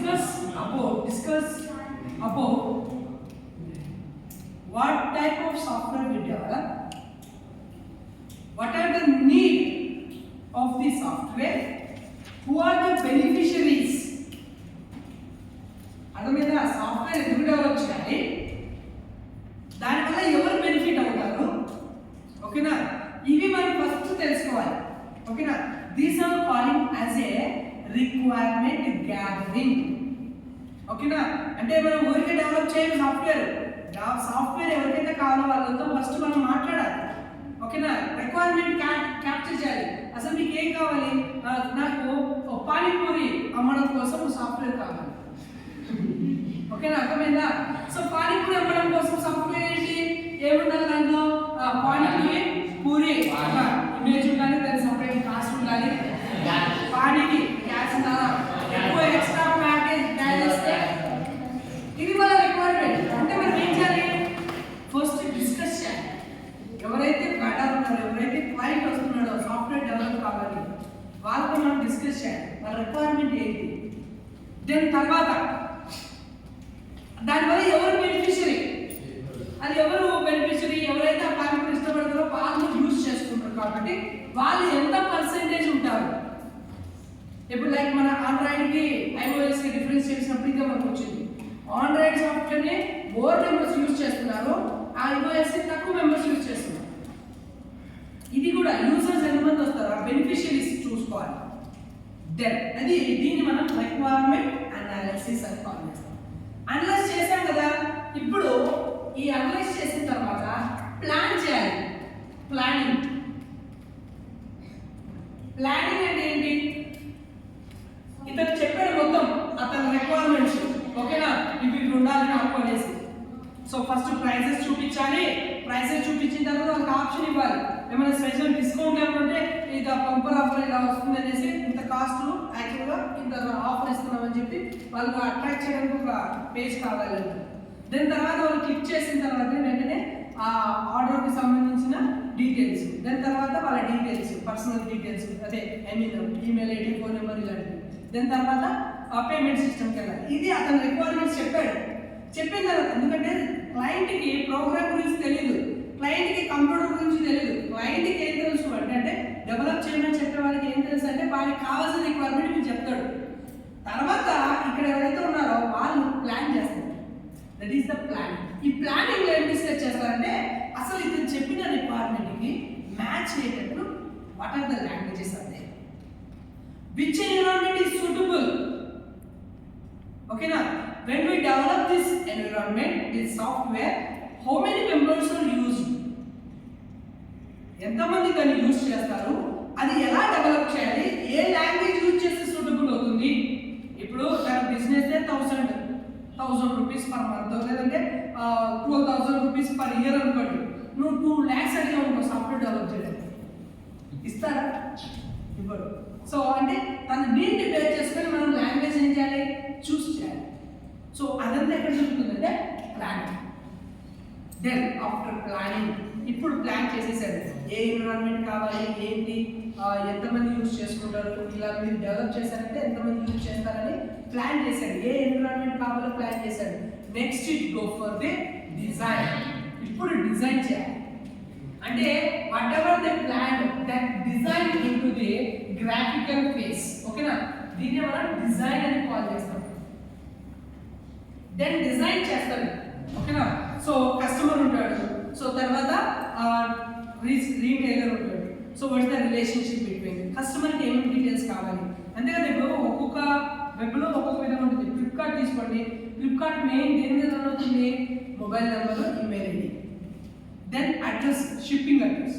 discuss about what type of software we develop, what are the need of the software, who are the beneficiaries. అర్థమైందా? Software ఎందుకు develop చేయాలి, దానివల్ల ఎవరు benefit అవుతారు, ఓకేనా? ఇవి మనం ఫస్ట్ తెలుసుకోవాలి, ఓకేనా? These are calling as a requirement gathering, ఓకేనా? అంటే మనం ఊరికే డెవలప్ చేయాలి సాఫ్ట్వేర్ ఎవరికైతే కావాలో వాళ్ళతో ఫస్ట్ మనం మాట్లాడాలి, ఓకేనా? రిక్వైర్మెంట్ క్యాప్చర్ చేయాలి. అసలు మీకు ఏం కావాలి? నాకు పానీపూరి అమ్మడం కోసం సాఫ్ట్వేర్ కావాలి, ఓకేనా? అర్థమైందా? సో పానీపూరి అమ్మడం కోసం సాఫ్ట్వేర్ ఏంటి, ఏముండాలి దాంట్లో? పానీపూరి పూరి ఇమేజ్ ఉండాలి, దాని సపరేట్ కాస్ట్ ఉండాలి, పానీకి గ్యాస్ ఎక్కువ ఎక్స్ట్రా ప్యాకేజ్ చేస్తే ఇది మన రిక్వైర్మెంట్. అంటే మనం ఏం చేయాలి? ఫస్ట్ డిస్కస్ చేయాలి. ఎవరైతే ప్యాటర్ ఉన్నారో, ఎవరైతే క్లయింట్ వస్తున్నాడో సాఫ్ట్వేర్ డెవలప్ కావాలి, వాళ్ళతో మనం డిస్కస్ చేయాలి వాళ్ళ రిక్వైర్మెంట్ ఏంటి. దాని తర్వాత దానివల్ల ఎవరు బెనిఫిషియరీ, అది ఎవరు బెనిఫిషియరీ, ఎవరైతే ఆ ప్లాట్ఫామ్ ఇష్టపడతారో వాళ్ళు యూజ్ చేసుకుంటారు. కాబట్టి వాళ్ళు ఎంత పర్సెంటేజ్ ఉంటారు. ఇప్పుడు లైక్ మన ఆండ్రాయిడ్కి ఐఓఎస్కి డిఫరెన్స్ చేసినప్పుడు ఇదే మనకు వచ్చింది. ఆండ్రాయిడ్ సాఫ్ట్వేర్ని మోర్ మెంబర్స్ యూజ్ చేస్తున్నారు, ఆ ఐఓఎస్కి తక్కువ మెంబర్స్ యూజ్ చేస్తున్నారు. ఇది కూడా యూజర్స్ ఎంతమంది వస్తారు, ఆ బెనిఫిషియరీస్ చూసుకోవాలి. దెన్ అది దీన్ని మనం రిక్వైర్మెంట్ అనాలిసిస్ అని కాల్ చేస్తాం. అనలైజ్ చేసాం కదా, ఇప్పుడు ఈ అనలైజ్ చేసిన తర్వాత ప్లాన్ చేయాలి. ప్లానింగ్ అంటే ఏంటి? ఇతను చెప్పాడు మొత్తం అతని రిక్వైర్మెంట్స్, ఓకేనా? ఇవి ఉండాలని అనుకోనేసి. సో ఫస్ట్ ప్రైసెస్ చూపించాలి. ప్రైసెస్ చూపించిన తర్వాత వాళ్ళకి ఆప్షన్ ఇవ్వాలి. ఏమైనా స్పెషల్ డిస్కౌంట్ ఏమంటే ఇది పంపర్ ఆఫర్ ఇలా వస్తుంది అనేసి ఇంత కాస్ట్ యాక్చువల్గా ఇంత ఆఫర్ ఇస్తున్నామని చెప్పి వాళ్ళు అట్రాక్ట్ చేయడానికి ఒక పేజ్ కావాలంట. దాని తర్వాత వాళ్ళు క్లిక్ చేసిన తర్వాత వెంటనే ఆ ఆర్డర్కి సంబంధించిన డీటెయిల్స్, దాని తర్వాత వాళ్ళ డీటెయిల్స్, పర్సనల్ డీటెయిల్స్, అదే ఈమెయిల్ ఐడి, ఫోన్ నెంబర్ ఇలాంటివి. దాని తర్వాత ఆ పేమెంట్ సిస్టమ్కి వెళ్ళాలి. ఇది అతని రిక్వైర్మెంట్స్ చెప్పిన తర్వాత, ఎందుకంటే క్లయింట్కి ప్రోగ్రామ్ గురించి తెలియదు, క్లయింట్కి కంప్యూటర్ గురించి తెలియదు. క్లయింట్కి ఏం తెలుసు అంటే డెవలప్ చేయమని చెప్పే వాళ్ళకి ఏం తెలుసు అంటే వారికి కావాల్సిన రిక్వైర్మెంట్ మీకు చెప్తాడు. తర్వాత ఇక్కడ ఎవరైతే ఉన్నారో వాళ్ళు ప్లాన్ చేస్తారు. That is the planning. ఈ ప్లానింగ్ ఏం డిస్కస్ చేస్తారంటే అసలు ఇతను చెప్పిన రిక్వైర్మెంట్కి మ్యాచ్ అయ్యేటట్లు వాట్ ఆర్ ద లాంగ్వేజెస్ అంటే విచ్ ఎన్విరాన్మెంట్ ఈస్ సూటబుల్, ఓకేనా? when we develop this environment, this software, how many members are used, ఎంతమంది దాన్ని యూజ్ చేస్తారు, అది ఎలా డెవలప్ చేయాలి, ఏ లాంగ్వేజ్ యూజ్ చేస్తే సూటబుల్ అవుతుంది. ఇప్పుడు తన బిజినెస్ 1000 రూపీస్ పర్ మంత్, లేదంటే 12,000 రూపీస్ పర్ ఇయర్ అనుకోండి. నువ్వు 2 lakhs అడిగా అనుకో సాఫ్ట్వేర్ డెవలప్ చేయడానికి, ఇస్తారా? ఇవ్వరు. సో అంటే తన నీడ్ని బేస్ చేసుకొని మనం లాంగ్వేజ్ ఏం చేయాలి, చూస్ చేయాలి. సో అదంతా ఎక్కడ జరుగుతుందంటే ప్లానింగ్. దెన్ ఆఫ్టర్ ప్లానింగ్, ఇప్పుడు ప్లాన్ చేసేసాడు ఏ ఎన్విరాన్మెంట్ కావాలి, ఏంటి, ఎంతమంది యూజ్ చేసుకుంటారు, ఇలా మీరు డెవలప్ చేశారంటే ఎంతమంది యూజ్ చేస్తారని ప్లాన్ చేశాడు. ఏ ఎన్విరాన్మెంట్ కావాలో ప్లాన్ చేశాడు. Next it go for the design. ఇప్పుడు డిజైన్ చేయాలి. అంటే what ever the plan that design into the graphical face, ఓకేనా? దీన్ని మనం డిజైన్ అని కాల్ చేస్తాం. దెన్ డిజైన్ చేస్తాడు, ఓకేనా? సో కస్టమర్ ఉంటాడు, సో తర్వాత రీటైలర్ ఉంటాడు. So what is the relationship between కస్టమర్కి ఏమేమి డీటెయిల్స్ కావాలి, అంతే కదా? ఇప్పుడు ఒక్కొక్క వెబ్లో ఒక్కొక్క విధంగా ఉంటుంది. ఫ్లిప్కార్ట్ తీసుకోండి, ఫ్లిప్కార్ట్ మెయిన్ దేని మీద అవుతుంది, mobile number, email ID, then address, shipping address,